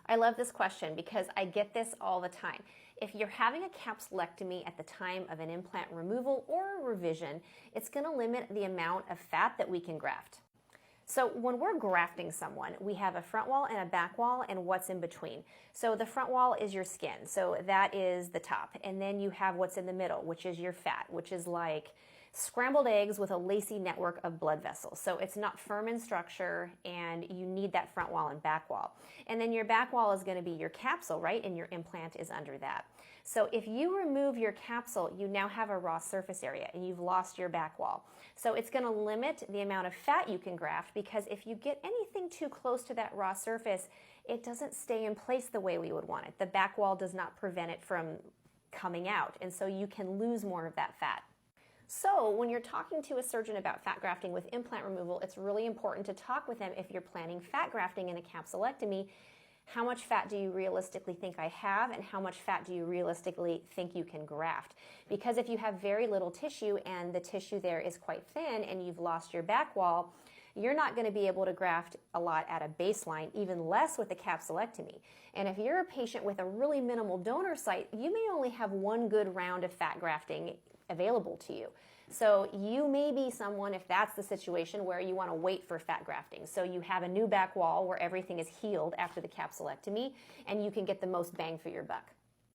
I love this question because I get this all the time. If you're having a capsulectomy at the time of an implant removal or a revision, it's going to limit the amount of fat that we can graft. So when we're grafting someone, we have a front wall and a back wall and what's in between. So the front wall is your skin, so that is the top. And then you have what's in the middle, which is your fat, which is like scrambled eggs with a lacy network of blood vessels. So it's not firm in structure and you need that front wall and back wall. And then your back wall is going to be your capsule, right? And your implant is under that. So if you remove your capsule, you now have a raw surface area and you've lost your back wall. So it's going to limit the amount of fat you can graft, because if you get anything too close to that raw surface, it doesn't stay in place the way we would want it. The back wall does not prevent it from coming out, and so you can lose more of that fat. So when you're talking to a surgeon about fat grafting with implant removal, it's really important to talk with them if you're planning fat grafting in a capsulectomy. How much fat do you realistically think I have, and how much fat do you realistically think you can graft? Because if you have very little tissue and the tissue there is quite thin and you've lost your back wall, you're not going to be able to graft a lot at a baseline, even less with a capsulectomy. And if you're a patient with a really minimal donor site, you may only have one good round of fat grafting available to you. So you may be someone, if that's the situation, where you want to wait for fat grafting. So you have a new back wall where everything is healed after the capsulectomy and you can get the most bang for your buck.